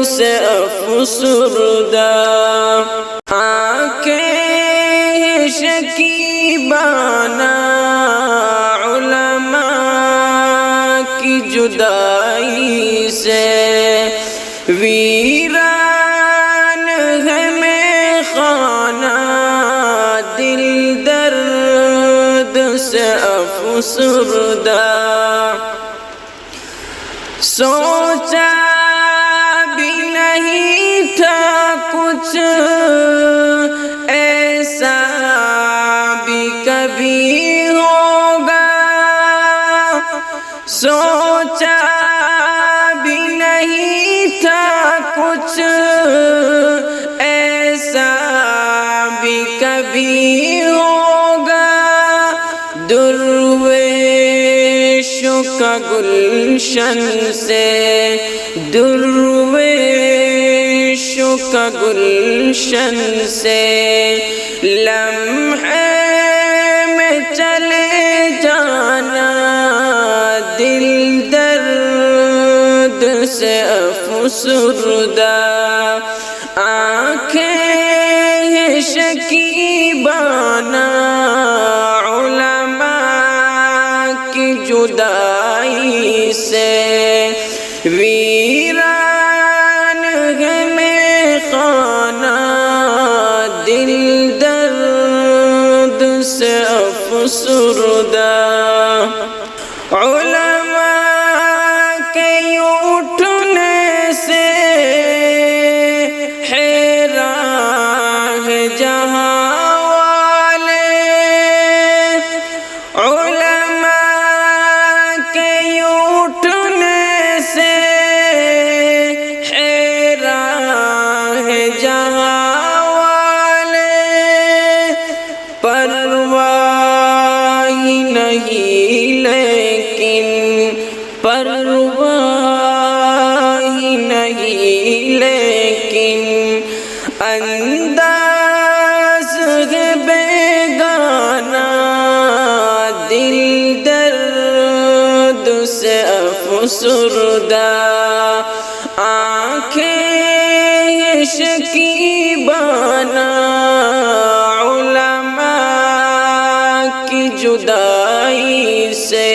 سے افسردہ، آنکھیں شکیبانہ علماء کی جدائی سے، ویران ہے میں خانہ دل درد سے افسردہ، سوچا بھی نہیں تھا کچھ ایسا بھی کبھی ہوگا، سوچا بھی نہیں تھا کچھ ایسا بھی کبھی ہوگا، درویشوں کا گلشن سے، درویشوں کا گلشن سے لمحے میں چلے جانا دل درد سے افسردہ، آنکھیں شکیبانہ علماء کی جدائی سے، ویران ہے میں خانہ دل درد سے افسردہ، علماء کے اٹھنے سے حیران ہے جہاں والے، علماء کے اٹھنے سے حیران ہے جہاں والے، پرواہ ہی نہیں لیکن، پرواہ ہی نہیں لیکن انداز ہے بیگانہ دل درد سے افسردہ، آنکھیں شکیبانہ علماء کی جدائی سے،